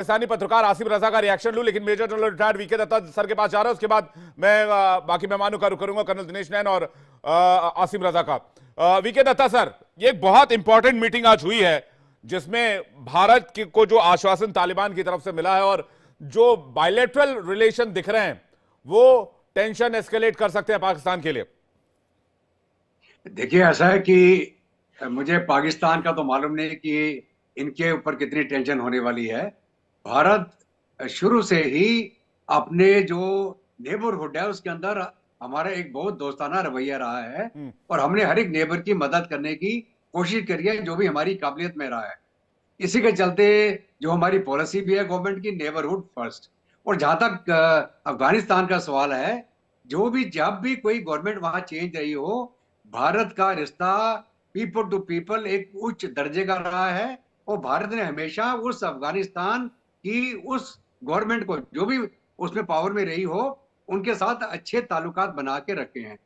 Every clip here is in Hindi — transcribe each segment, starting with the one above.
पाकिस्तानी पत्रकार आसिम रजा का रिएक्शन लूं, लेकिन major general retired V K Datta sir के पास जा रहा है। उसके बाद मैं बाकी मेहमानों का रुख करूंगा, कर्नल दिनेश नैन और आसिम रजा का। वीके दत्ता सर, ये एक बहुत इंपॉर्टेंट मीटिंग आज हुई है जिसमें भारत को जो आश्वासन तालिबान की तरफ से मिला है और जो बायलैटरल रिलेशन दिख रहे हैं वो टेंशन एस्केलेट कर सकते हैं पाकिस्तान के लिए। देखिए, ऐसा है कि मुझे पाकिस्तान का तो मालूम नहीं कि इनके ऊपर कितनी टेंशन होने वाली है। भारत शुरू से ही अपने जो नेबरहुड है उसके अंदर हमारा एक बहुत दोस्ताना रवैया रहा है और हमने हर एक नेबर की मदद करने की कोशिश करी है जो भी हमारी काबिलियत में रहा है। इसी के चलते जो हमारी पॉलिसी भी है गवर्नमेंट की, नेबरहुड फर्स्ट। और जहां तक अफगानिस्तान का सवाल है, जब भी कोई गवर्नमेंट वहां चेंज रही हो, भारत का रिश्ता पीपल टू पीपल एक उच्च दर्जे का रहा है और भारत ने हमेशा उस अफगानिस्तान की उस गवर्नमेंट को, जो भी उसमें पावर में रही हो, उनके साथ अच्छे ताल्लुकात बना के रखे हैं,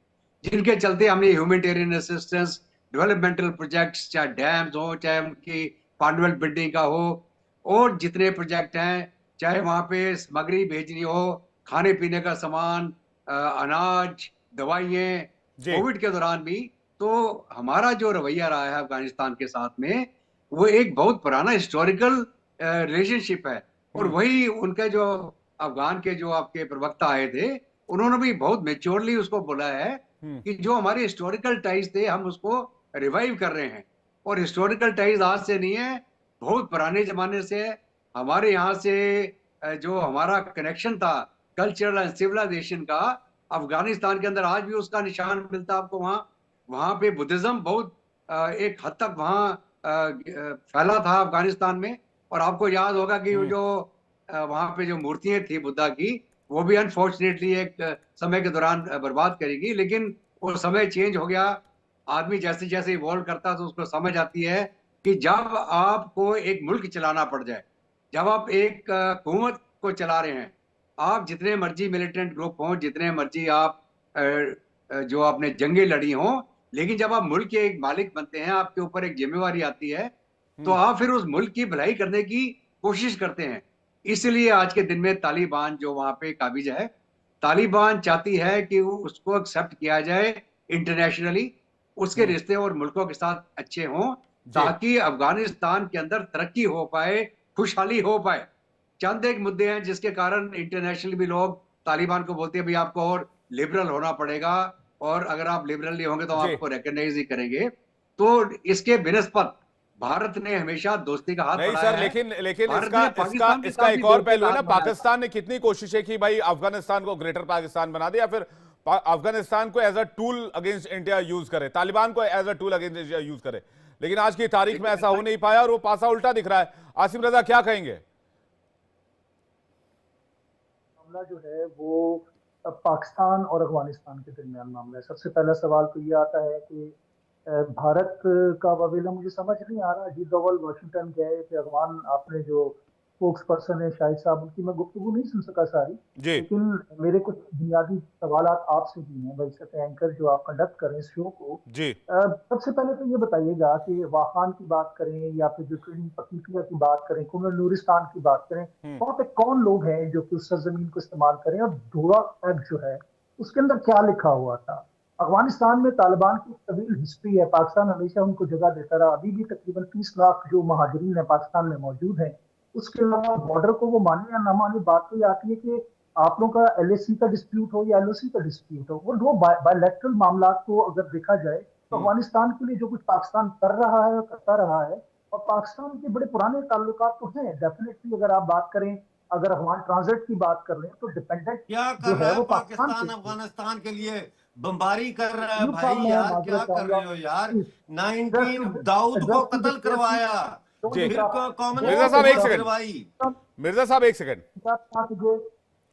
जिनके चलते हमने ह्यूमैनिटेरियन असिस्टेंस, डेवलपमेंटल प्रोजेक्ट्स, चाहे डैम्स हो, चाहे उनकी पार्लियामेंट बिल्डिंग का हो, और जितने प्रोजेक्ट हैं, चाहे वहां पे सामग्री भेजनी हो, खाने पीने का सामान, अनाज, दवाइयाँ, कोविड के दौरान भी। तो हमारा जो रवैया रहा है अफगानिस्तान के साथ में, वो एक बहुत पुराना हिस्टोरिकल रिलेशनशिप है। और वही उनके जो अफगान के जो आपके प्रवक्ता आए थे, उन्होंने भी बहुत मेच्योरली उसको बोला है कि जो हमारे हिस्टोरिकल टाइज थे हम उसको रिवाइव कर रहे हैं। और हिस्टोरिकल टाइज आज से नहीं है, बहुत पुराने जमाने से हमारे यहाँ से जो हमारा कनेक्शन था कल्चरल एंड सिविलाइजेशन का, अफगानिस्तान के अंदर आज भी उसका निशान मिलता है आपको। वहाँ वहाँ पे बुद्धिज्म बहुत एक हद तक वहाँ फैला था अफगानिस्तान में। और आपको याद होगा कि वो जो वहाँ पे जो मूर्तियां थी बुद्धा की, वो भी अनफॉर्चुनेटली एक समय के दौरान बर्बाद करेगी, लेकिन वो समय चेंज हो गया। आदमी जैसे जैसे इवॉल्व करता है तो उसको समझ आती है कि जब आपको एक मुल्क चलाना पड़ जाए, जब आप एक हुकूमत को चला रहे हैं, आप जितने मर्जी मिलिटेंट ग्रुप हों, जितने मर्जी आप जो आपने जंगें लड़ी हों, लेकिन जब आप मुल्क के एक मालिक बनते हैं, आपके ऊपर एक जिम्मेवारी आती है, तो आप फिर उस मुल्क की भलाई करने की कोशिश करते हैं। इसलिए आज के दिन में तालिबान जो वहां पे काबिज है, तालिबान चाहती है कि उसको एक्सेप्ट किया जाए इंटरनेशनली, उसके रिश्ते और मुल्कों के साथ अच्छे हों, ताकि अफगानिस्तान के अंदर तरक्की हो पाए, खुशहाली हो पाए। चंद एक मुद्दे हैं जिसके कारण इंटरनेशनल भी लोग तालिबान को बोलते हैं भाई आपको और लिबरल होना पड़ेगा, और अगर आप लिबरल नहीं होंगे तो आपको रिकॉग्नाइज ही करेंगे। तो इसके बिनस्पत भारत ने हमेशा दोस्ती का हाथ नहीं बढ़ाया सर, है। लेकिन इसका एक और पहलू है ना। पाकिस्तान ने कितनी कोशिशें की भाई अफगानिस्तान को ग्रेटर पाकिस्तान बना दे, या फिर अफगानिस्तान को as a tool against India use करे, तालिबान को as a tool against India use करे, लेकिन आज की तारीख में ऐसा हो नहीं पाया और वो पासा उल्टा दिख रहा है। आसिम रजा क्या कहेंगे? मामला जो है वो पाकिस्तान और अफगानिस्तान के दरमियान मामला है। सबसे पहला सवाल तो ये आता है कि भारत का रवैया मुझे समझ नहीं आ रहा। अजीत डोवाल वाशिंगटन गए थे, अफगान आपने जो स्पोक्स पर्सन है शाहिद साहब, उनकी मैं गुफ्तगू नहीं सुन सका सारी, लेकिन मेरे कुछ बुनियादी सवाल आपसे भी हैं भाई एंकर जो आप कंडक्ट कर रहे हैं इस शो को। सबसे पहले तो ये बताइएगा कि वाखान की बात करें या फिर जो ट्रेनिंग पकीतिया की बात करें, कुनर नूरिस्तान की बात करें, वहाँ पे कौन लोग हैं जो कि उस सरजमीन को इस्तेमाल करें, और धोरा एक्ट जो है उसके अंदर क्या लिखा हुआ था। अफगानिस्तान में तालिबान की तवील हिस्ट्री है, पाकिस्तान हमेशा उनको जगह देता रहा। अभी भी तकरीबन 30 लाख जो महाजरीन है पाकिस्तान में मौजूद हैं। उसके अलावा बॉर्डर को वो माने या ना माने, बात तो ये आती है कि आप लोगों का LAC का डिस्प्यूट हो या LOC का डिस्प्यूट हो, वो दो बायलैटरल मामला को अगर देखा जाए तो अफगानिस्तान के लिए जो कुछ पाकिस्तान कर रहा है करता रहा है, और पाकिस्तान के बड़े पुराने ताल्लुकात तो हैं डेफिनेटली। अगर आप बात करें, अगर अफगान ट्रांजिट की बात कर लें तो डिपेंडेंट क्या कर रहा है पाकिस्तान अफगानिस्तान के लिए बमबारी कर रहा है भाई। यार क्या कर रहे हो यार। 19 दाऊद को कत्ल करवाया। मिर्जा साहब एक सेकंड, मिर्जा साहब एक सेकंड,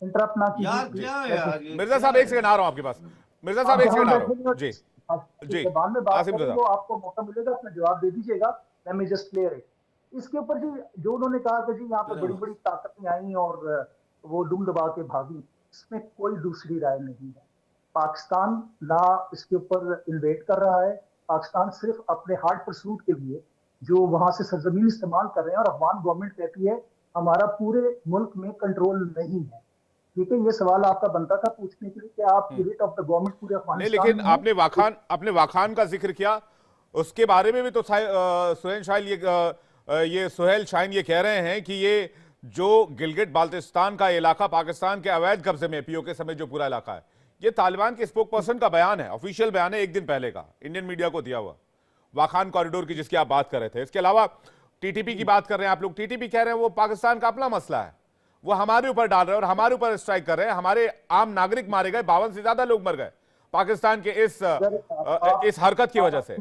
इंटरप्ट ना कीजिए यार। क्या है यार, मिर्जा साहब एक सेकंड आ रहा हूं आपके पास। मिर्जा साहब एक सेकंड आ रहा हूं। जी जी, बाद में बात आसिम रजा, तो आपको मौका मिलेगा, अपना जवाब दे दीजिएगा। Let me just clear it. इसके ऊपर जी जो उन्होंने कहा कि जी यहाँ पे बड़ी बड़ी ताकतें आई और वो दुम दबा के भागी, इसमें कोई दूसरी राय नहीं है। पाकिस्तान ना इसके ऊपर इन्वेट कर रहा है। पाकिस्तान सिर्फ अपने हार्ड परसूट के लिए जो वहां से सरजमीन इस्तेमाल कर रहे हैं, और अफगान गवर्नमेंट कहती है हमारा पूरे मुल्क में कंट्रोल नहीं है। ठीक है, ये सवाल आपका बनता था पूछने के लिए कि आप रेट ऑफ द गवर्नमेंट पूरे नहीं, अफगानिस्तान लेकिन में है। आपने वाखान का जिक्र किया, उसके बारे में भी तो सुहेल शाहीन ये कह रहे हैं कि ये जो गिलगिट बाल्टिस्तान का इलाका पाकिस्तान के अवैध कब्जे में, पीओके समेत जो पूरा इलाका है, ये तालिबान के स्पोक पर्सन का बयान है, ऑफिशियल बयान है, एक दिन पहले का, इंडियन मीडिया को दिया हुआ, वाखान कॉरिडोर की जिसकी आप बात कर रहे थे। इसके अलावा टीटीपी की बात कर रहे हैं आप लोग, टीटीपी कह रहे हैं वो पाकिस्तान का अपना मसला है, वो हमारे ऊपर डाल रहे हैं और हमारे ऊपर स्ट्राइक कर रहे हैं, हमारे आम नागरिक मारे गए, 52 से ज्यादा लोग मर गए पाकिस्तान के इस हरकत की वजह से।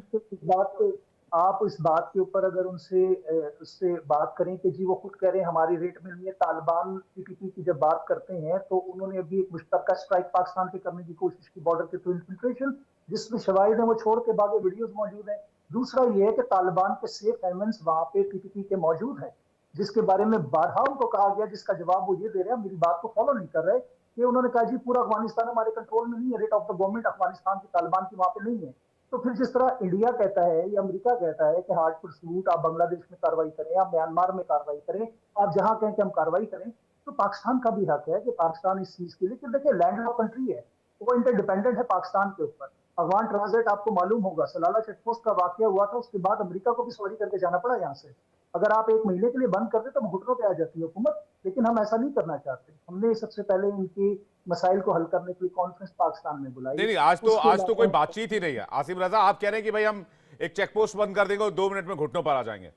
आप इस बात के ऊपर अगर उससे बात करें कि जी वो खुद कह रहे हैं हमारी रेट में नहीं है, तालिबान टीटीपी की जब बात करते हैं तो उन्होंने अभी एक मुश्तरका स्ट्राइक पाकिस्तान पे करने की कोशिश की बॉर्डर के थ्रू इन्फिल्ट्रेशन, जिसमें शवाहिद है वो छोड़ के बाकी वीडियोस मौजूद हैं। दूसरा ये है कि तालिबान के सेफ हेवन्स वहां पे टीटीपी के मौजूद हैं, जिसके बारे में बारहा उनको कहा गया, जिसका जवाब वो ये दे रहे हैं, मेरी बात को फॉलो नहीं कर रहे, कि उन्होंने कहा जी पूरा अफगानिस्तान हमारे कंट्रोल में नहीं है, rate of the government Afghanistan की तालिबान की वहां पे नहीं है। तो फिर जिस तरह इंडिया कहता है या अमेरिका कहता है कि हार्ड परसूट आप बांग्लादेश में कार्रवाई करें, आप म्यांमार में कार्रवाई करें, आप जहां कहें कि हम कार्रवाई करें, तो पाकिस्तान का भी हक है कि पाकिस्तान इस चीज के लिए, कि देखिए लैंड ऑफ कंट्री है, वो इंटरडिपेंडेंट है पाकिस्तान के ऊपर। अफगान ट्रांजिट आपको मालूम होगा, सलाला चेकपोस्ट का वाकया हुआ था, उसके बाद अमेरिका को भी सवारी करके जाना पड़ा यहाँ से। अगर आप एक महीने के लिए बंद कर दे तो घुटनों पे आ जाती है हुकूमत, लेकिन हम ऐसा नहीं करना चाहते। हमने सबसे पहले इनकी मसाइल को हल करने के लिए कॉन्फ्रेंस पाकिस्तान में बुलाई। नहीं, आज तो कोई बातचीत ही नहीं है। आसिम रजा, आप कह रहे हैं कि भाई हम एक चेक पोस्ट बंद कर देंगे और 2 मिनट में घुटनों पर आ जाएंगे।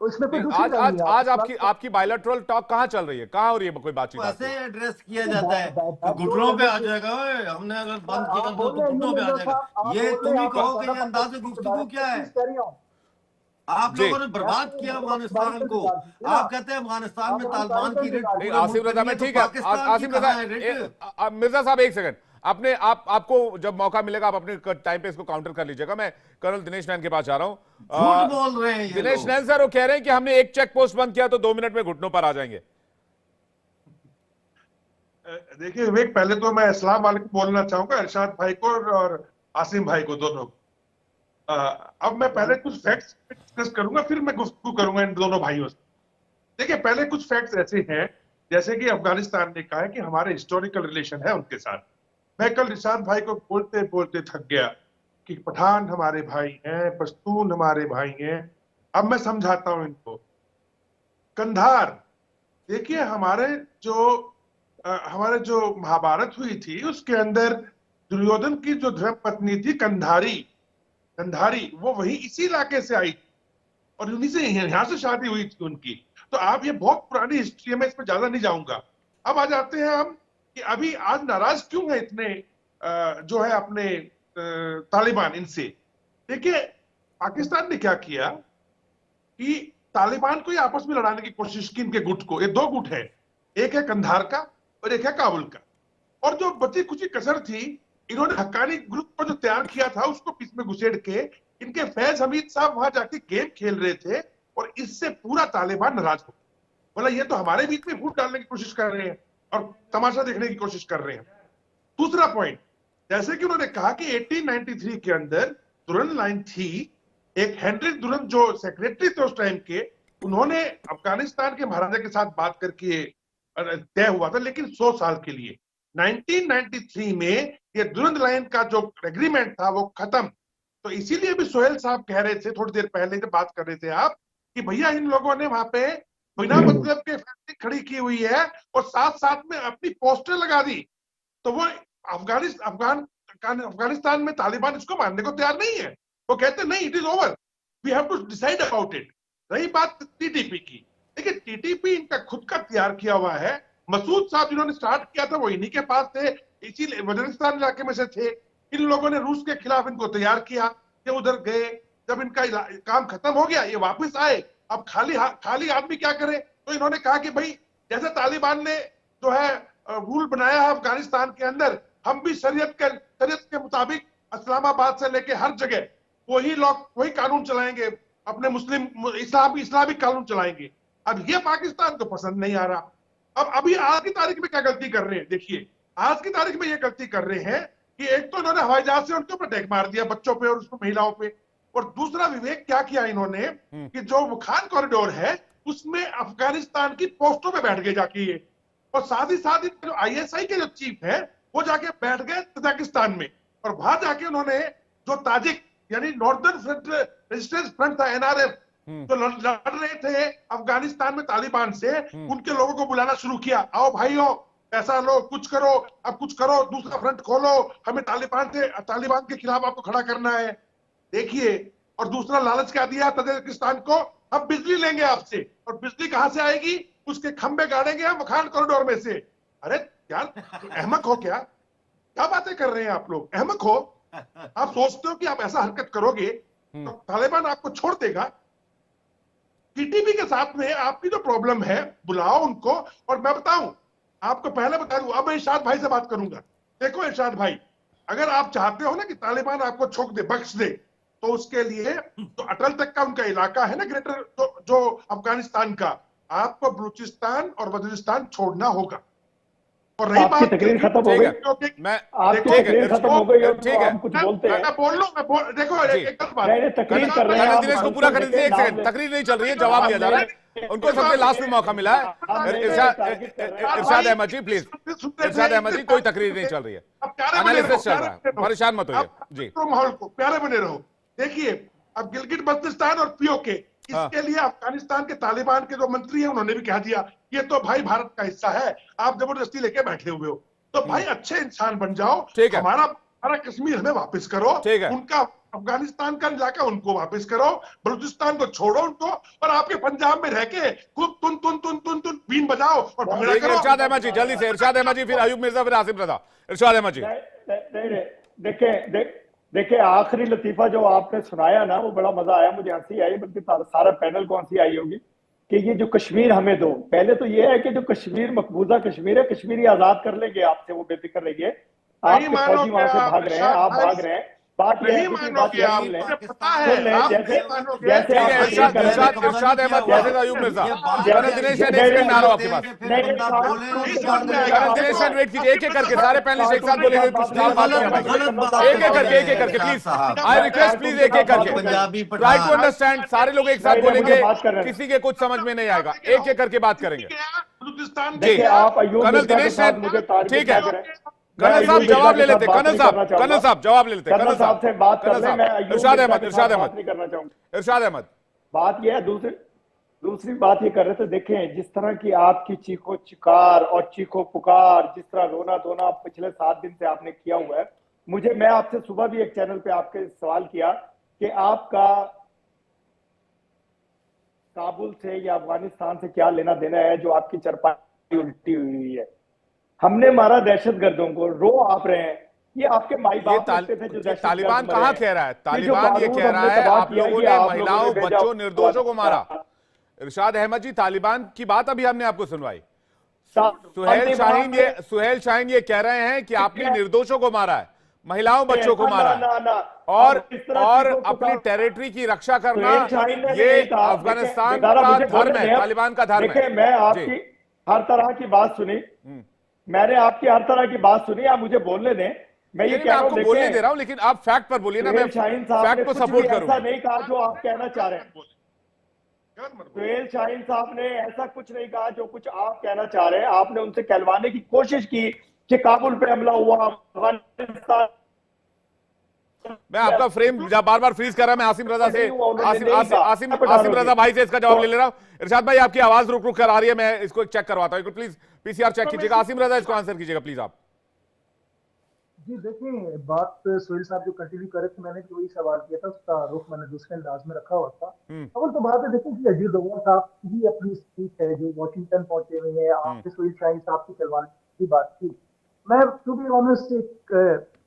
तो इसमें कोई आज आपकी बायलैटरल टॉक कहाँ चल रही है, कहाँ हो रही है कोई बातचीत? ऐसे एड्रेस किया जाता है तो घुटनों पे आ जाएगा। हमने अगर बंद किया तो घुटनों पे आ जाएगा। ये तुम ही कहो कि ये अंदाज गुफ्तगू क्या है? आप लोगों ने बर्बाद किया अफगानिस्तान को। आप कहते हैं अफगानिस्तान में तालिबान की रेट। आसिम रजा में ठीक है, आसिम रजा, मिर्जा साहब एक सेकंड, आपको जब मौका मिलेगा आप अपने टाइम पे इसको काउंटर कर लीजिएगा। मैं कर्नल दिनेश नैन के पास जा रहा हूँ। झूठ बोल रहे हैं दिनेश नैन सर, वो कह रहे हैं कि हमने एक चेक पोस्ट बंद किया तो 2 मिनट में घुटनों पर आ जाएंगे। देखिए विवेक, पहले तो मैं अस्सलाम वालेकुम बोलना चाहूंगा इरशाद भाई को और आसिम भाई को, दोनों। अब मैं पहले कुछ फैक्ट्स डिस्कस करूंगा, फिर मैं गुफ्तगू करूंगा इन दोनों भाइयों से। देखिए पहले कुछ फैक्ट्स ऐसे हैं, जैसे कि अफगानिस्तान ने कहा है कि हमारे हिस्टोरिकल रिलेशन है उनके साथ। मैं कल इरशाद भाई को बोलते बोलते थक गया कि पठान हमारे भाई हैं, पश्तून हमारे भाई हैं। अब मैं समझाता हूं इनको। कंधार, देखिए हमारे जो महाभारत हुई थी उसके अंदर दुर्योधन की जो धर्म पत्नी थी कंधारी, वो वही इसी इलाके से आई और उन्हीं से यहां से शादी हुई थी उनकी। तो आप, ये बहुत पुरानी हिस्ट्री है, मैं इसमें ज्यादा नहीं जाऊंगा। अब आ जाते हैं हम कि अभी आज नाराज क्यों है इतने जो है अपने तालिबान इनसे। देखिए पाकिस्तान ने क्या किया कि तालिबान को आपस में लड़ाने की कोशिश की। इनके गुट को, ये 2 गुट है, एक है कंधार का और एक है काबुल का। और जो बची कुछ कसर थी, इन्होंने हक्कानी ग्रुप को जो तैयार किया था उसको बीच में घुसेड़ के इनके फैज हमीद साहब वहां जाके गेम खेल रहे थे और इससे पूरा तालिबान नाराज हो, बोला ये तो हमारे बीच में फूट डालने की कोशिश कर रहे हैं और तमाशा देखने की कोशिश कर रहे हैं। दूसरा पॉइंट, जैसे कि उन्होंने कहा कि 1893 के अंदर दुरन लाइन थी, एक हेनरी दुरन जो सेक्रेटरी थे उस टाइम के, उन्होंने अफगानिस्तान के महाराजा के साथ बात करके तय हुआ था, लेकिन 100 साल के लिए। 1993 में ये दुरंत लाइन का जो एग्रीमेंट था वो खत्म। तो इसीलिए भी सोहेल साहब कह रहे थे थोड़ी देर पहले जब बात कर रहे थे आप, कि भैया इन लोगों ने वहां पे बिना मतलब के फैक्ट्री खड़ी की हुई है और साथ साथ में अपनी पोस्टर लगा दी। तो वो अफगानिस्तान में तालिबान इसको मानने को तैयार नहीं है। वो कहते नहीं, it is over, we have to decide about it. रही बात टीटीपी की, देखिए टीटीपी इनका खुद का तैयार किया हुआ है। मसूद साहब जिन्होंने स्टार्ट किया था वो इन्हीं के पास थे, इसी वजीरिस्तान इलाके में से थे। इन लोगों ने रूस के खिलाफ इनको तैयार किया, ये उधर गए, जब इनका काम खत्म हो गया ये वापस आए। अब खाली आदमी क्या करे, तो इन्होंने कहा कि भाई जैसे तालिबान ने जो है रूल बनाया है अफगानिस्तान के अंदर, हम भी शरीयत के मुताबिक इस्लामाबाद से लेके हर जगह वही कानून चलाएंगे, अपने मुस्लिम इस्लामिक कानून चलाएंगे। अब ये पाकिस्तान को पसंद नहीं आ रहा। अब अभी आज की तारीख में क्या गलती कर रहे हैं, देखिए आज की तारीख में ये गलती कर रहे हैं कि एक तो इन्होंने हवाई जहाज से उनके ऊपर अटैक मार दिया, बच्चों पे और उसमें महिलाओं पे, और दूसरा विवेक क्या किया इन्होंने कि जो वखान कॉरिडोर है उसमें अफगानिस्तान की पोस्टों पे बैठ गए जाके ये, और साथ ही साथ जो आईएसआई के जो चीफ है वो जाके बैठ गए तजाकिस्तान में, और वहां जाके उन्होंने जो ताजिक यानी नॉर्दर्न फ्रंट रेजिस्टेंस फ्रंट था एनआरएफ, जो लड़ रहे थे अफगानिस्तान में तालिबान से, उनके लोगों को बुलाना शुरू किया, आओ भाइयों पैसा लो, कुछ करो, अब कुछ करो, दूसरा फ्रंट खोलो, हमें तालिबान के खिलाफ आपको खड़ा करना है। देखिए, और दूसरा लालच क्या दिया तजाकिस्तान को, हम बिजली लेंगे आपसे, और बिजली कहां से आएगी, उसके खंभे गाड़ेंगे हम खान कॉरिडोर में से। अरे यार अहमक हो क्या बातें कर रहे हैं आप लोग, अहमक हो? आप सोचते हो कि आप ऐसा हरकत करोगे तो तालिबान आपको छोड़ देगा? टीटीपी के साथ में आपकी जो प्रॉब्लम है, बुलाओ उनको, और मैं बताऊं आपको, पहले बता दूं, अब मैं इरशाद भाई से बात करूंगा। देखो इरशाद भाई, अगर आप चाहते हो ना कि तालिबान आपको छोड़ दे, बख्श दे, तो उसके लिए जो अटल तक का उनका इलाका है ना, ग्रेटर जो अफगानिस्तान का, आपको बलूचिस्तान और वजीरिस्तान छोड़ना होगा। और रही बात, तकरीर खत्म हो गई, मैं आपकी तकरीर खत्म हो गई, ठीक है, हम कुछ बोलते हैं। मैं बोल लूं, देखो एक बात, नहीं तकरीर कर रहे हैं, कर्नल दिनेश को पूरा करने दीजिए, एक सेकंड, तकरीर नहीं चल रही है, जवाब दिया जा रहा है, उनको सबसे लास्ट में मौका मिला है। इरशाद अहमद जी प्लीज, इरशाद अहमद जी, कोई तकरीर नहीं चल रही है, एनालिसिस चल रहा है, परेशान मत होइए जी। तो माहौल को प्यारे बने रहो। देखिए, अब गिलगिट बल्तिस्तान और पीओके, इसके लिए अफगानिस्तान के तालिबान के जो मंत्री हैं उन्होंने भी कह दिया, ये तो भाई भारत का हिस्सा है, आप जबरदस्ती लेके बैठे हुए हो, तो भाई अच्छे इंसान बन जाओ, हमारा कश्मीर हमें वापस करो, उनका अफगानिस्तान का इलाका उनको वापस करो, बलूचिस्तान को छोड़ो उनको, और आपके पंजाब में रह के खूब तुन तुन तुन तुन तुन बीन बजाओ और भंगड़ा करो। इरशाद अहमद जी जल्दी से, इरशाद अहमद जी, फिर अयूब मिर्जा, फिर आसिम रजा। इरशाद अहमद जी। देखिए आखिरी लतीफा जो आपने सुनाया ना, वो बड़ा मजा आया, मुझे हंसी आई, बल्कि सारा पैनल को हंसी आई होगी कि ये जो कश्मीर हमें दो। पहले तो ये है कि जो कश्मीर मकबूजा कश्मीर है, कश्मीरी आजाद कर लेंगे आपसे, वो बेफिक्र रहिए, आपके फौजी वहां से भाग रहे हैं, आप भाग रहे हैं, बात ये है, इरशाद अहमद वर्सेस अयूब मिर्जा, कर्नल दिनेश एक सेकंड आ रहा हूं आपके पास, कर्नल दिनेश वेट कीजिए, एक एक करके सारे पैनलिस्ट एक साथ बोलेंगे, कुछ एक एक करके प्लीज, आई रिक्वेस्ट प्लीज, एक एक करके ट्राई टू अंडरस्टैंड, सारे लोग एक साथ बोलेंगे, किसी के कुछ समझ में नहीं आएगा, एक एक करके बात करेंगे जी। कर्नल दिनेश, ठीक है, कर्नल साहब जवाब ले लेते, कर्नल साहब जवाब ले लेते, कर्नल साहब से बात करने में इरशाद अहमद नहीं करना चाहूंगा। इरशाद अहमद, बात यह है, दूसरी बात ये कर रहे थे, देखें जिस तरह की आपकी चीखो चिकार और चीखो पुकार, जिस तरह रोना धोना पिछले 7 दिन से आपने किया हुआ है, मैं आपसे सुबह भी एक चैनल पे आपके सवाल किया कि आपका काबुल से या अफगानिस्तान से क्या लेना देना है, जो आपकी चरपाई उल्टी हुई है। हमने मारा दहशतगर्दों को, रो आप रहे हैं, ये आपके माई बाप थे जो तालिबान कहाँ कह रहा है, तालिबान ये कह रहा है आप लोगों ने महिलाओं बच्चों निर्दोषों को मारा। इरशाद अहमद जी, तालिबान की बात अभी हमने आपको सुनवाई, सुहेल शाहीन ये कह रहे हैं कि आपने निर्दोषों को मारा है, महिलाओं बच्चों को मारा है, और अपनी टेरिटरी की रक्षा करना ये अफगानिस्तान का धर्म है, तालिबान का धर्म है। मैं आपकी हर तरह की बात सुनी, मैंने आपकी हर तरह की बात सुनी, आप मुझे बोलने दें, मैं ये आपको बोलने दे रहा हूं, लेकिन आप फैक्ट पर बोलिए ना, मैं फैक्ट को सपोर्ट करूंगा। ऐसा नहीं कहा जो आप कहना चाह रहे हैं, सुहेल शाहीन साहब ने ऐसा कुछ नहीं कहा जो कुछ आप कहना चाह रहे हैं। आपने उनसे कहलवाने की कोशिश की कि काबुल पे हमला हुआ, अफगानिस्तान। मैं आपका फ्रेम बार बार फ्रीज कर रहा, मैं आसिम रजा से आसिम रजा भाई से इसका जवाब ले रहा हूं। इरशाद भाई आपकी आवाज रुक रुक कर आ रही है, मैं इसको चेक करवाता हूं, प्लीज पीसीआर चेक कीजिएगा। आसिम रजा इसको आंसर कीजिएगा प्लीज आप। जी देखिए, बात सुहेल साहब जो कंटिन्यू कर रहे थे, मैंने वही सवाल किया था, उसका रुख मैंने दूसरे अंदाज में रखा हुआ था। अव्वल तो बात है, देखिए कि अजीत डोभाल साहब की अपनी स्पीच है जो वॉशिंगटन पहुंचे हुए हैं, आपने सुहेल शाहीन साहब की चलवाने की बात की। मैं टू बी ऑनेस्ट एक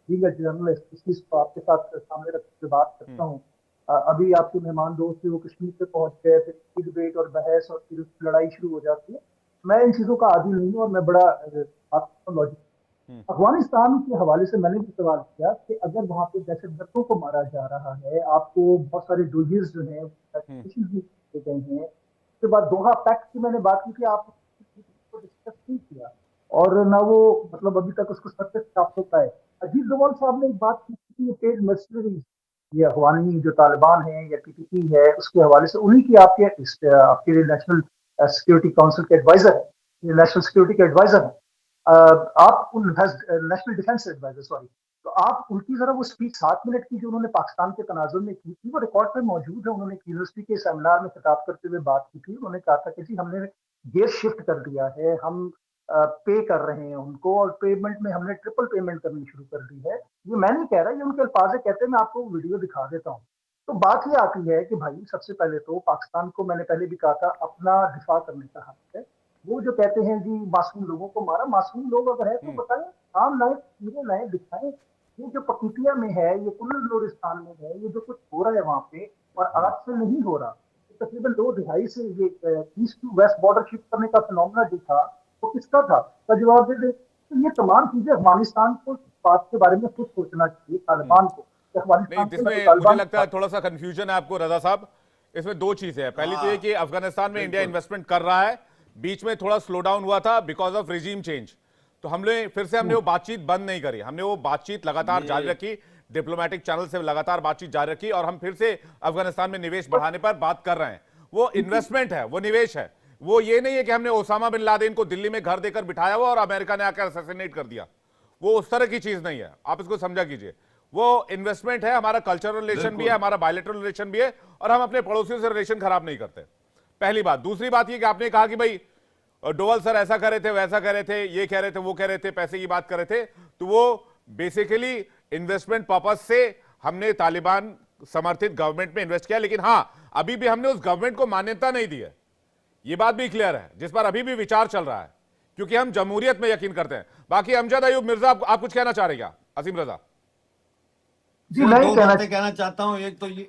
जर्नलिस्ट आपके साथ सामने रख के बात करता हूँ। अभी आपके मेहमान दोस्त थे, वो कश्मीर पे पहुंच गए, फिर डिबेट और बहस और फिर लड़ाई शुरू हो जाती है। मैं इन चीजों का आदी नहीं हूँ, और मैं बड़ा लॉजिक अफगानिस्तान के हवाले से मैंने भी सवाल किया कि अगर वहां पे दहशतगर्दों को मारा जा रहा है, आपको बहुत सारे डोजेस जो हैं गए हैं, उसके बाद दोहा पैक्ट की मैंने बात की कि आप डिस्कस नहीं किया, और ना वो मतलब अभी तक उसको सक्सेस प्राप्त होता है। अजीत डोभाल साहब ने एक बात की कि ये पेड मर्सनरीज ये अफगानी जो तालिबान है या पीटीपी है उसके हवाले से, उन्हीं की आपके नेशनल सिक्योरिटी काउंसिल के एडवाइजर है, नेशनल सिक्योरिटी के एडवाइजर है, आप नेशनल डिफेंस एडवाइजर, सॉरी। तो आप उनकी जरा वो स्पीच 7 मिनट की जो उन्होंने पाकिस्तान के तनाजुर में की थी, वो रिकॉर्ड पे मौजूद है। उन्होंने यूनिवर्सिटी के सेमिनार में खिताब करते हुए बात की थी। उन्होंने कहा था कि जी हमने गेयर शिफ्ट कर दिया है, हम पे कर रहे हैं उनको, और पेमेंट में हमने ट्रिपल पेमेंट करनी शुरू कर दी है। ये मैं नहीं कह रहा, ये उनके अल्फाज है, कहते हैं। मैं आपको वीडियो दिखा देता हूँ। तो बात ये आती है कि भाई सबसे पहले तो पाकिस्तान को, मैंने पहले भी कहा था, अपना दिफा करने का हक है। वो जो कहते हैं जी मासूम लोगों को मारा, मासूम लोग अगर है तो बताएं, आम लाए, चीजें लाए, दिखाएं। ये जो पकीतिया में है, ये कुल्लू नूरिस्तान में है, ये जो कुछ हो रहा है वहां पे, और आज से नहीं हो रहा, तकरीबन 2 दहाई से ये east to west border shift करने का फिनोमेना जो था वो किसका था, का जवाब दे दे। तो ये तमाम चीजें अफगानिस्तान को बात के बारे में खुद सोचना चाहिए, तालिबान को। नहीं, इसमें मुझे लगता है थोड़ा सा कंफ्यूजन है आपको रजा साहब। इसमें दो चीजें हैं। पहली तो ये कि अफगानिस्तान में इंडिया इन्वेस्टमेंट कर रहा है, बीच में थोड़ा स्लो डाउन हुआ था बिकॉज ऑफ रिजीम चेंज। तो हमने फिर से वो बातचीत बंद नहीं करी, हमने वो बातचीत लगातार जारी रखी, डिप्लोमेटिक चैनल से लगातार बातचीत जारी रखी, और हम फिर से अफगानिस्तान में निवेश बढ़ाने पर बात कर रहे हैं। वो इन्वेस्टमेंट है, वो निवेश है। वो ये नहीं है कि हमने ओसामा बिन लादेन को दिल्ली में घर देकर बिठाया हुआ और अमेरिका ने आकर असैसिनेट कर दिया। वो उस तरह की चीज नहीं है, आप इसको समझा कीजिए। वो इन्वेस्टमेंट है, हमारा कल्चरल रिलेशन भी है, हमारा बायलैटरल रिलेशन भी है, और हम अपने पड़ोसियों से रिलेशन खराब नहीं करते। पहली बात। दूसरी बात ये कि आपने कहा कि भाई डोवल सर ऐसा कर रहे थे, वैसा कर रहे थे, ये कह रहे थे, वो कह रहे थे, पैसे की बात कर रहे थे। तो वो बेसिकली इन्वेस्टमेंट पर्पज से हमने तालिबान समर्थित गवर्नमेंट में इन्वेस्ट किया, लेकिन हां, अभी भी हमने उस गवर्नमेंट को मान्यता नहीं दी है। ये बात भी क्लियर है, जिस पर अभी भी विचार चल रहा है, क्योंकि हम जमहूरियत में यकीन करते हैं। बाकी अमजद अयूब मिर्जा, आप कुछ कहना चाह रहे हैं क्या? असीम रजा जी, मैं दो बातें कहना चाहता हूं। एक तो ये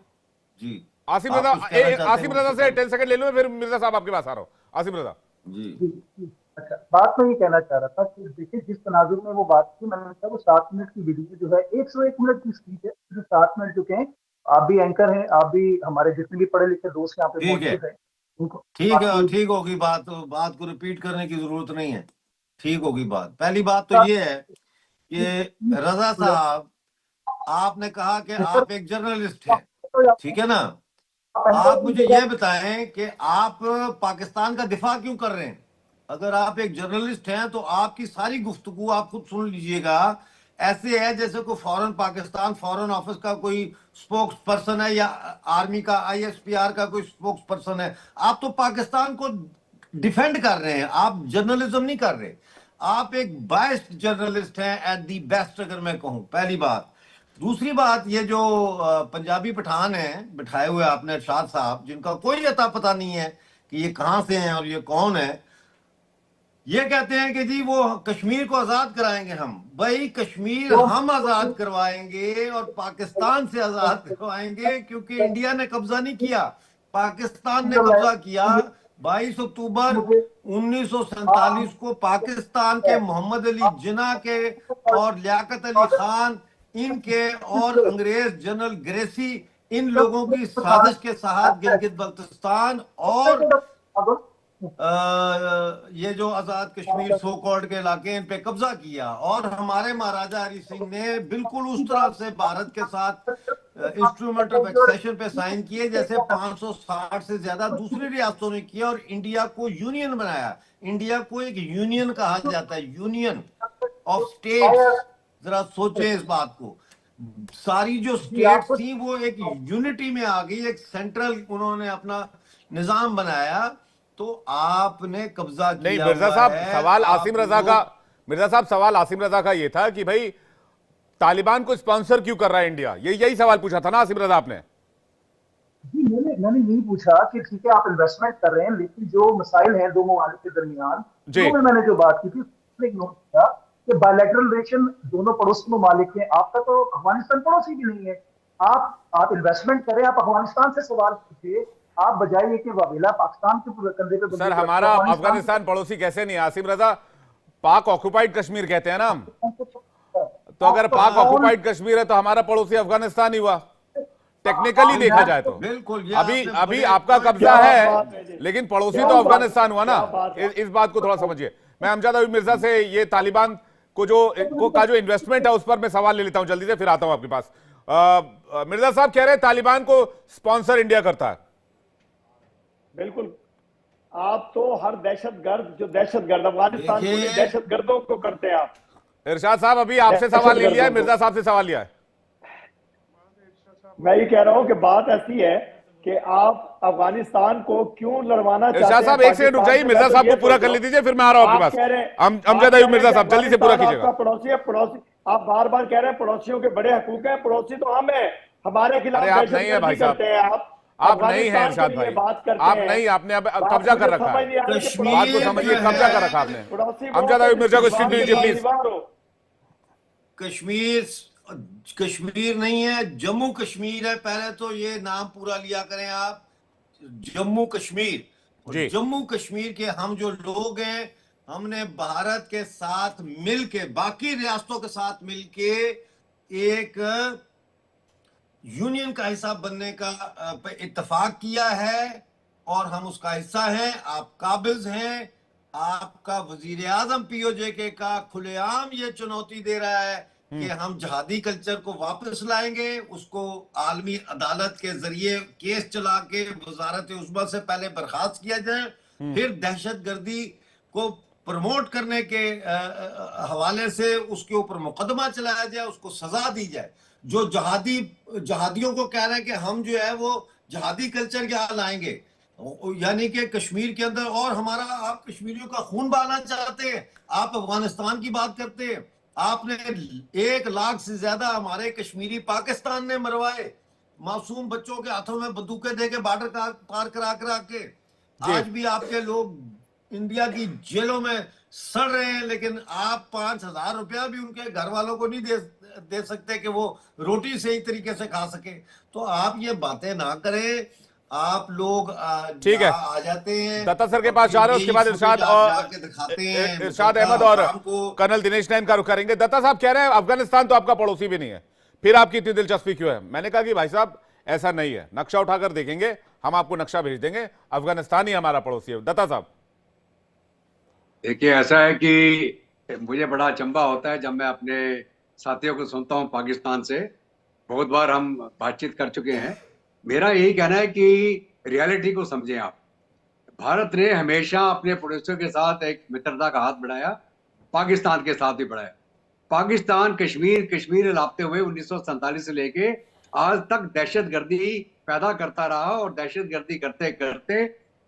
जी आसिम रजा से 10 सेकंड ले लो, फिर मिर्जा साहब आपके पास आ रहा हूं। आसिम रजा जी। अच्छा, बात मैं ये कहना चाह रहा था कि देखिए जिस तनाजुर में वो बात की, मैंने कहा वो 7 मिनट की वीडियो जो है, 101 मिनट की स्पीच है, जो 7 मिनट चुके हैं। आप भी एंकर हैं, आप भी, हमारे जितने भी पढ़े लिखे दोस्त यहाँ पे मौजूद हैं, ठीक है, ठीक होगी बात को रिपीट करने की जरूरत नहीं है, ठीक होगी बात। पहली बात तो ये है कि रजा साहब, आपने कहा कि आप एक जर्नलिस्ट हैं, ठीक है ना। आप मुझे ये बताएं कि आप पाकिस्तान का दिफा क्यों कर रहे हैं? अगर आप एक जर्नलिस्ट हैं तो आपकी सारी गुफ्तगू, आप खुद सुन लीजिएगा, ऐसे है जैसे कोई फॉरेन पाकिस्तान फॉरेन ऑफिस का कोई स्पोक्स पर्सन है या आर्मी का ISPR का कोई स्पोक्स पर्सन है। आप तो पाकिस्तान को डिफेंड कर रहे हैं, आप जर्नलिज्म नहीं कर रहे। आप एक बायस्ड जर्नलिस्ट हैं एट दी बेस्ट, अगर मैं कहूं। पहली बात। दूसरी बात, ये जो पंजाबी पठान है बिठाए हुए आपने अरशाद साहब, जिनका कोई अता पता नहीं है कि ये कहां से हैं और ये कौन है, ये कहते हैं कि जी वो कश्मीर को आजाद कराएंगे हम। भाई कश्मीर हम आजाद करवाएंगे और पाकिस्तान से आजाद करवाएंगे, क्योंकि इंडिया ने कब्जा नहीं किया, पाकिस्तान ने कब्जा किया। 22 अक्टूबर 1947 को पाकिस्तान के मोहम्मद अली जिन्ना के और लियाकत अली खान, इनके और अंग्रेज जनरल ग्रेसी, इन लोगों की साजिश के साथ गिलगित बल्तिस्तान और ये जो आजाद कश्मीर सो कॉल्ड के इलाके, इन पे कब्जा किया। और हमारे महाराजा हरि सिंह ने बिल्कुल उस तरह से भारत के साथ इंस्ट्रूमेंट ऑफ एक्सेशन पे साइन किए जैसे 560 से ज्यादा दूसरी रियासतों ने किया, और इंडिया को यूनियन बनाया। इंडिया को एक यूनियन कहा जाता है, यूनियन ऑफ स्टेट्स। जरा सोचें इस बात को। सारी जो स्टेट्स थी वो एक यूनिटी में आ गई, एक सेंट्रल उन्होंने अपना निजाम बनाया। तो आपने कब्जा किया। नहीं मिर्जा साहब, सवाल आसिम रजा का, मिर्जा साहब सवाल आसिम रजा का ये था कि भाई तालिबान को स्पॉन्सर क्यों कर रहा है इंडिया, यही सवाल पूछा था ना आसिम रजा आपने? जी, मैंने यही पूछा कि ठीक है आप इन्वेस्टमेंट कर रहे हैं, लेकिन जो मसाइल हैं दो ममालिक के दरमियान, जो मैंने जो बात की थी उसने इग्नोर किया कि बायलैटरल रिलेशन दोनों पड़ोसी ममालिक हैं। आपका तो अफगानिस्तान पड़ोसी भी नहीं है। आप इन्वेस्टमेंट करें, आप अफगानिस्तान से सवाल पूछिए, आप बजाय कि वावेला पाकिस्तान के कंधे पे। सर हमारा अफगानिस्तान पड़ोसी कैसे नहीं? आसिम रजा, पाक ऑक्युपाइड कश्मीर कहते हैं ना हम, तो अगर पाक ऑक्युपाइड कश्मीर है तो हमारा पड़ोसी अफगानिस्तान ही हुआ टेक्निकली देखा जाए तो। बिल्कुल, अभी आपका कब्जा है, लेकिन पड़ोसी तो अफगानिस्तान हुआ ना। इस बात को थोड़ा समझिए। मैं अमजद अयूब मिर्जा से ये तालिबान को जो इन्वेस्टमेंट है उस पर मैं सवाल ले लेता हूं जल्दी से, फिर आता हूं आपके पास। मिर्जा साहब कह रहे हैं तालिबान को स्पॉन्सर इंडिया करता है। बिल्कुल, आप तो हर दहशतगर्द जो दहशतगर्द अफगानिस्तान को दहशतगर्दों को करते हैं आप। इरशाद साहब अभी आपसे सवाल नहीं लिया है, मिर्जा साहब से सवाल लिया है। मैं ये कह रहा हूं कि बात ऐसी है कि आप अफगानिस्तान को क्यों लड़वाना चाहते हैं। इरशाद साहब एक सेकंड रुक जाइए, मिर्जा साहब को पूरा कर लीजिए, फिर मैं आ रहा हूं आपके पास। अमजद अयूब मिर्जा साहब जल्दी से पूरा कीजिएगा। पड़ोसी है, पड़ोसी आप बार बार कह रहे हैं पड़ोसियों के बड़े हकूक हैं, पड़ोसी तो हम हैं, हमारे खिलाफ आप नहीं है भाई साहब, आप नहीं है इरशाद भाई, आप नहीं, आपने अब कब्जा कर रखा है, बात को समझिए, कब्जा कर रखा आपने। अमजद अयूब मिर्जा को स्पीच दीजिए प्लीज। कश्मीर नहीं है, जम्मू कश्मीर है। पहले तो ये नाम पूरा लिया करें आप, जम्मू कश्मीर। जम्मू कश्मीर के हम जो लोग हैं, हमने भारत के साथ मिलके, बाकी रियासतों के साथ मिलके एक यूनियन का हिस्सा बनने का इत्तेफाक किया है और हम उसका हिस्सा हैं। आप काबिज हैं, आपका वजीर आजम POJK का खुलेआम ये चुनौती दे रहा है कि हम जहादी कल्चर को वापस लाएंगे, उसको आलमी अदालत के जरिए केस चला के वजारत उस्मा से पहले बर्खास्त किया जाए, फिर दहशतगर्दी को प्रमोट करने के हवाले से उसके ऊपर मुकदमा चलाया जाए, उसको सजा दी जाए। जो जहादियों को कह रहे हैं कि हम जो है वो जहादी कल्चर यहाँ लाएंगे, यानी कि कश्मीर के अंदर, और हमारा, आप कश्मीरियों का खून बहाना चाहते हैं, आप अफगानिस्तान की बात करते हैं। आपने 1 लाख से ज्यादा हमारे कश्मीरी पाकिस्तान ने मरवाए, मासूम बच्चों के हाथों में बंदूकें देके बॉर्डर पार करा के। आज भी आपके लोग इंडिया की जेलों में सड़ रहे हैं, लेकिन आप 5,000 रुपया भी उनके घर वालों को नहीं दे सकते कि वो रोटी सही तरीके से खा सके। तो आप ये बातें ना करें, आप लोग ठीक है आ जाते हैं, दत्ता सर के पास जा रहे हैं, उसके बाद इरशाद अहमद और कर्नल दिनेश नैन का रुख करेंगे। दत्ता साहब कह रहे हैं अफगानिस्तान तो आपका पड़ोसी भी नहीं है, फिर आपकी इतनी दिलचस्पी क्यों है? मैंने कहा कि भाई साहब ऐसा नहीं है, नक्शा उठाकर देखेंगे, हम आपको नक्शा भेज देंगे, अफगानिस्तान ही हमारा पड़ोसी है। दत्ता साहब देखिए, ऐसा है कि मुझे बड़ा अचंभा होता है जब मैं अपने साथियों को सुनता हूं पाकिस्तान से। बहुत बार हम बातचीत कर चुके हैं। मेरा यही कहना है कि रियलिटी को समझें आप। भारत ने हमेशा अपने पड़ोसियों के साथ एक मित्रता का हाथ बढ़ाया, पाकिस्तान के साथ भी बढ़ाया। पाकिस्तान कश्मीर इलापते हुए 1947 से लेके आज तक दहशतगर्दी पैदा करता रहा, और दहशतगर्दी करते करते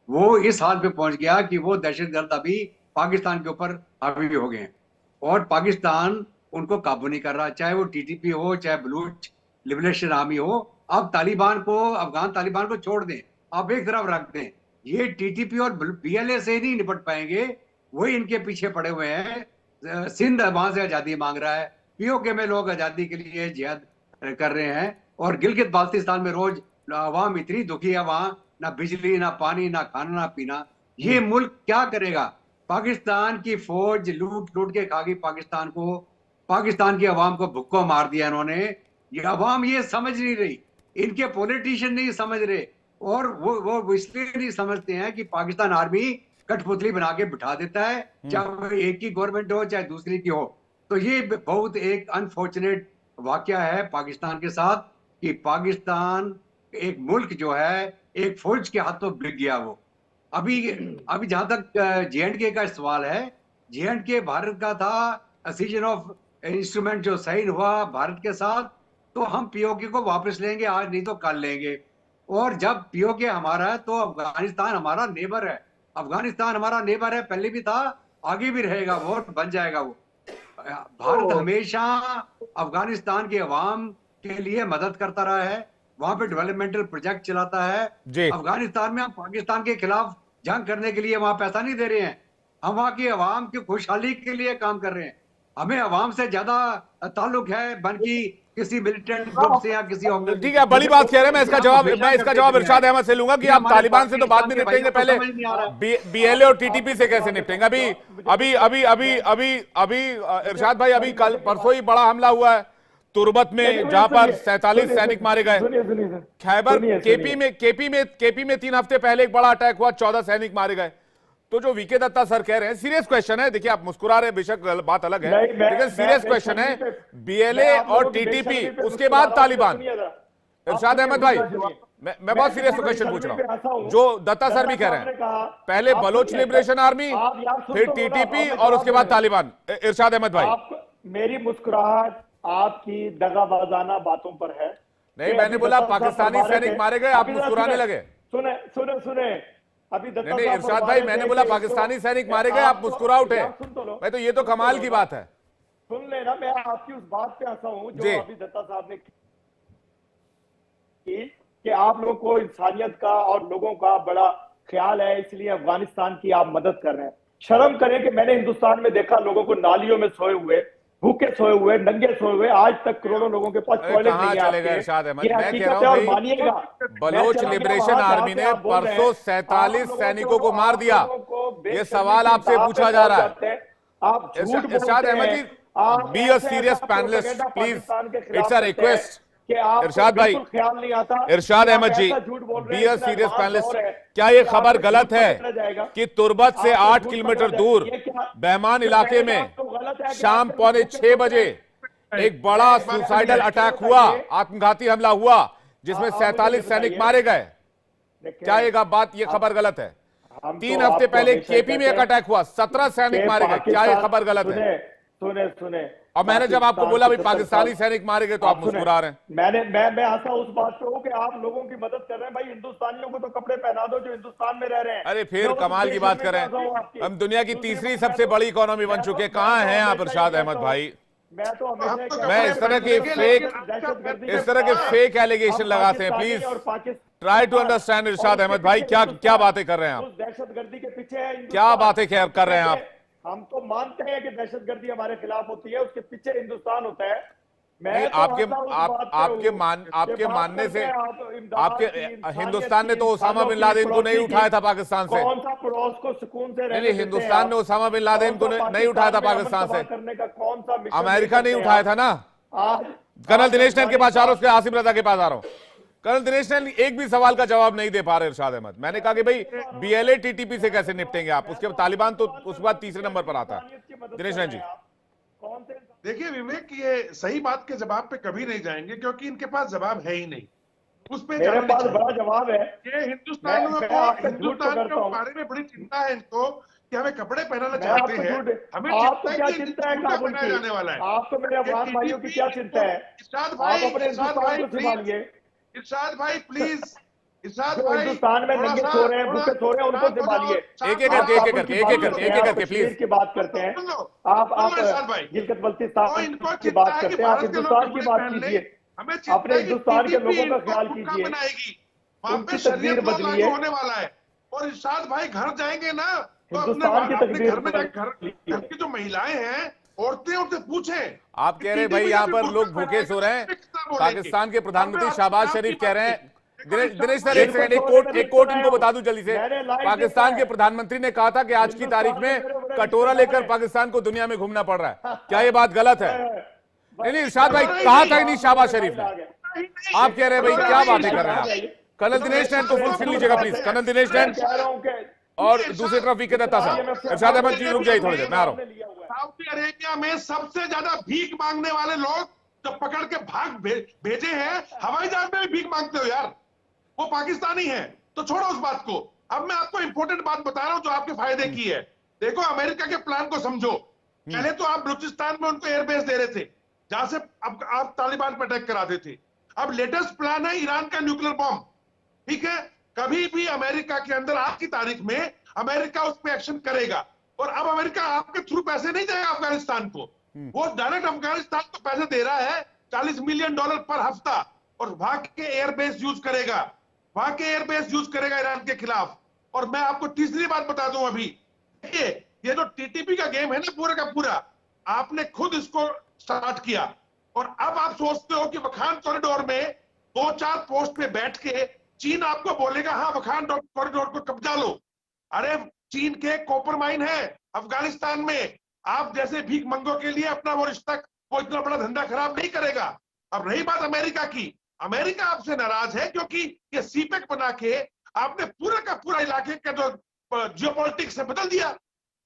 वो इस हाल पे पहुंच गया कि वो दहशतगर्द अभी पाकिस्तान के ऊपर हावी हो गए हैं, और पाकिस्तान उनको काबू नहीं कर रहा, चाहे वो TTP हो, चाहे बलूच लिबरेशन आर्मी हो। अब अफगान तालिबान को छोड़ दें, आप एक तरफ रख दें, ये TTP और BLA से नहीं निपट पाएंगे, वही इनके पीछे पड़े हुए हैं। सिंध वहां से आजादी मांग रहा है, POK में लोग आजादी के लिए जिहाद कर रहे हैं, और गिलगित बाल्टिस्तान में रोज आवाम इतनी दुखी है, वहां ना बिजली, ना पानी, ना खाना, ना पीना। ये मुल्क क्या करेगा? पाकिस्तान की फौज लूट के खा गई पाकिस्तान को, पाकिस्तान की आवाम को भुक्को मार दिया इन्होंने। ये आवाम ये समझ नहीं रही, इनके पॉलिटिशियन नहीं समझ रहे, और वो इसलिए नहीं समझते हैं कि पाकिस्तान आर्मी कठपुतली बना के बिठा देता है, चाहे वो एक की गवर्नमेंट हो चाहे दूसरी की हो। तो ये बहुत एक अनफॉर्चुनेट वाकया है पाकिस्तान के साथ, कि पाकिस्तान एक मुल्क जो है एक फौज के हाथों बिक गया। वो अभी जहां तक J&K का सवाल है, J&K भारत का था, सीजन ऑफ इंस्ट्रूमेंट जो साइन हुआ भारत के साथ, तो हम POK को वापस लेंगे, आज नहीं तो कल लेंगे। और जब POK हमारा है तो अफगानिस्तान हमारा नेबर है, अफगानिस्तान हमारा नेबर है, पहले भी था, आगे भी रहेगा, वो बन जाएगा। वो भारत हमेशा अफगानिस्तान के अवाम के लिए मदद करता रहा है, वहां पे डेवलपमेंटल प्रोजेक्ट चलाता है। अफगानिस्तान में हम पाकिस्तान के खिलाफ जंग करने के लिए वहां पैसा नहीं दे रहे हैं, हम वहां की अवाम की खुशहाली के लिए काम कर रहे हैं। हमें अवाम से ज्यादा ताल्लुक है बल्कि किसी मिलिटेंट ग्रुप से या किसी। ठीक है, बड़ी बात कह रहे हैं। मैं इसका जवाब इरशाद अहमद से लूंगा कि आप तालिबान से तो बाद में निपटेंगे, पहले BLA और TTP से कैसे निपटेंगे? अभी इरशाद भाई, अभी कल परसों ही बड़ा हमला हुआ है तुर्बत में, जहां पर 47 सैनिक मारे गए। खैबर KP में 3 हफ्ते पहले एक बड़ा अटैक हुआ, 14 सैनिक मारे गए। तो जो वीके दत्ता सर कह रहे हैं, सीरियस क्वेश्चन है, देखिए आप मुस्कुरा रहे हैं, बेशक बात अलग है, नहीं, लेकिन सीरियस क्वेश्चन है, बीएलए और टीटीपी उसके बाद तालिबान। इरशाद अहमद भाई, मैं बहुत सीरियस क्वेश्चन पूछ रहा हूं, जो दत्ता सर भी कह रहे हैं, पहले बलोच लिबरेशन आर्मी, फिर टीटीपी और उसके बाद तालिबान। इरशाद अहमद भाई, मेरी मुस्कुराहट आपकी दगाबाजाना बातों पर है। नहीं, मैंने बोला पाकिस्तानी सैनिक मारे गए, आप मुस्कुराने लगे। सुने सुने सुने, अभी नहीं इरशाद भाई, मैंने बोला पाकिस्तानी सैनिक मारे गए, आप मुस्कुरा उठे। भाई तो ये तो कमाल की बात है। सुन लेना, मैं आपकी उस बात पे आता हूं जो अभी दत्ता साहब ने कि आप लोगों को इंसानियत का और लोगों का बड़ा ख्याल है, इसलिए अफगानिस्तान की आप मदद कर रहे हैं। शर्म करें कि मैंने हिंदुस्तान में देखा लोगों को नालियों में सोए हुए, भूखे सोए हुए, नंगे सोए हुए, आज तक करोड़ों लोगों के पास टॉयलेट नहीं है। मैं कह रहा हूं मानिएगा, बलोच लिबरेशन आर्मी ने परसों 47 सैनिकों को मार दिया। ये सवाल आपसे पूछा जा रहा है। आप Irshad Ahmad ji, be a serious panelist please, it's a request. Irshad भाई, ख्याल नहीं आता, Irshad Ahmad ji, be a serious panelist, क्या ये खबर गलत है कि तुर्बत से 8 किलोमीटर दूर बहमान इलाके में शाम 5:45 बजे एक बड़ा सुसाइडल अटैक हुआ, आत्मघाती हमला हुआ, जिसमें 47 सैनिक मारे गए? क्या ये खबर गलत है? 3 हफ्ते पहले केपी में एक अटैक हुआ, 17 सैनिक मारे गए, क्या ये खबर गलत है? सुने और मैंने जब आपको बोला भाई पाकिस्तानी सैनिक मारे गए तो आप मुस्कुरा रहे हैं। मैं आशा उस बात पे हूं कि आप लोगों की मदद कर रहे हैं। भाई हिंदुस्तानियों को तो कपड़े पहना दो जो हिंदुस्तान में रह रहे हैं। अरे फिर कमाल की बात कर रहे हैं, हम दुनिया की तीसरी सबसे बड़ी इकोनॉमी बन चुके हैं। कहाँ हैं आप इरशाद अहमद भाई? मैं इस तरह के फेक एलिगेशन लगाते हैं, प्लीज ट्राई टू अंडरस्टैंड इरशाद अहमद भाई, क्या बातें कर रहे हैं आप? दहशतगर्दी के पीछे क्या बातें कर रहे हैं आप? हम तो मानते हैं कि दहशतगर्दी हमारे खिलाफ होती है, उसके पीछे हिंदुस्तान होता है। नहीं, आपके मानने से आपके हिंदुस्तान ने तो ओसामा बिन लादेन को नहीं उठाया था पाकिस्तान से। कौन सा पड़ोस को सुकून से नहीं, हिंदुस्तान ने ओसामा बिन लादेन को नहीं उठाया था पाकिस्तान से, करने का कौन सा अमेरिका नहीं उठाया था ना। कर्नल दिनेश नैन के पास आ रहा हूं, उसके आसिम रजा के पास आ रहा हूं। कर्नल दिनेश नैन एक भी सवाल का जवाब नहीं दे पा रहे इरशाद अहमद। मैंने कहा कि भाई बीएलए टीटीपी से कैसे निपटेंगे आप, उसके बाद तालिबान तो उसके बाद तीसरे नंबर पर आता है। दिनेश नैन जी, देखिए विवेक, ये सही बात के जवाब पे कभी नहीं जाएंगे क्योंकि इनके पास जवाब है ही नहीं। उस पे मेरे पास बड़ा जवाब है। ये हिंदुस्तान के बारे में बड़ी चिंता है इनको कि हमें कपड़े पहनाना चाहते हैं। हमें क्या चिंता है काबुल की? जाने वाला है। आपको मेरे अफगान भाइयों की क्या चिंता है? इरशाद भाई, अपने हिंदुस्तान को संभालिए। इरशाद भाई प्लीज, इरशाद भाई हिंदुस्तान में नंगे सो रहे हैं, भूखे सो रहे हैं, उनको संभालिए। एक एक करके प्लीज की बात करते हैं। आप गिलगित बल्तिस्तान की बात करते हैं, आप हिंदुस्तान की बात कीजिए, अपने हिंदुस्तान के लोगों का ख्याल कीजिए, उनकी तकदीर बदलिए। होने वाला है और इरशाद भाई घर जाएंगे ना तो हिंदुस्तान की तकदीर घर की जो महिलाएं हैं, औरतें उनसे पूछें। आप कह रहे हैं भाई यहाँ पर लोग भूखे सो रहे हैं, पाकिस्तान के प्रधानमंत्री शहबाज शरीफ कह रहे हैं। दिनेश सर एक सेकंड, एक कोट इनको बता दूं जल्दी से। पाकिस्तान के प्रधानमंत्री ने कहा था कि आज की तारीख में कटोरा लेकर पाकिस्तान को दुनिया में घूमना पड़ रहा है, क्या ये बात गलत है? नहीं इरशाद भाई, कहा था ही नहीं शहबाज शरीफ ने। आप कह रहे हैं भाई क्या बातें कर रहे हैं आप? कर्नल दिनेश नैन को फुल सुन लीजिएगा प्लीज। कर्नल दिनेश नैन और दूसरी तरफ वीके दत्ता साहब। इरशाद अहमद जी रुक जाइए थोड़ी देर, मैं आ रहा हूं। सऊदी अरेबिया में सबसे ज्यादा भीख मांगने वाले लोग जो पकड़ के भाग भेजे हैं, हवाई जहाज में भी भीख मांगते हो यार, वो पाकिस्तानी है। तो छोड़ो उस बात को। अब मैं आपको इंपॉर्टेंट बात बता रहा हूं जो आपके फायदे की है। देखो अमेरिका के प्लान को समझो। पहले तो आप बलूचिस्तान में उनको एयरबेस दे रहे थे जहां से अब आप तालिबान पर अटैक कराते थे। अब लेटेस्ट प्लान है ईरान का न्यूक्लियर बॉम्ब। ठीक है, कभी भी अमेरिका के अंदर आज की तारीख में अमेरिका उस पर एक्शन करेगा। और अब अमेरिका आपके थ्रू पैसे नहीं देगा अफगानिस्तान को, वो डायरेक्ट अफगानिस्तान को पैसे दे रहा है $40 मिलियन पर हफ्ता, और वहां के एयरबेस यूज करेगा, वहां के एयरबेस यूज करेगा ईरान के खिलाफ। और मैं आपको तीसरी बात बता दूं, अभी देखिए ये जो टीटीपी का गेम है ना पूरा का पूरा, आपने खुद इसको स्टार्ट किया और अब आप सोचते हो कि वखान कॉरिडोर में 2-4 पोस्ट पे बैठ के चीन आपको बोलेगा हाँ वखान कॉरिडोर को कब्जा लो। अरे चीन के कॉपर माइन है अफगानिस्तान में, आप जैसे भीख मंगों के लिए अपना वो रिश्ता, वो इतना बड़ा धंधा खराब नहीं करेगा। अब रही बात अमेरिका की, अमेरिका आपसे नाराज है क्योंकि ये सीपेक बना के आपने पूरा का पूरा इलाके का जो जियोपॉलिटिक्स से बदल दिया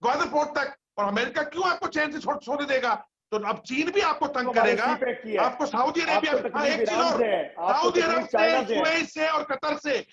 ग्वादर पोर्ट तक। और अमेरिका क्यों आपको चैन से छोड़ने देगा? तो अब चीन भी आपको तंग करेगा, आपको सऊदी अरेबिया, एक चीज और, सऊदी अरब से, सुएज से और कतर से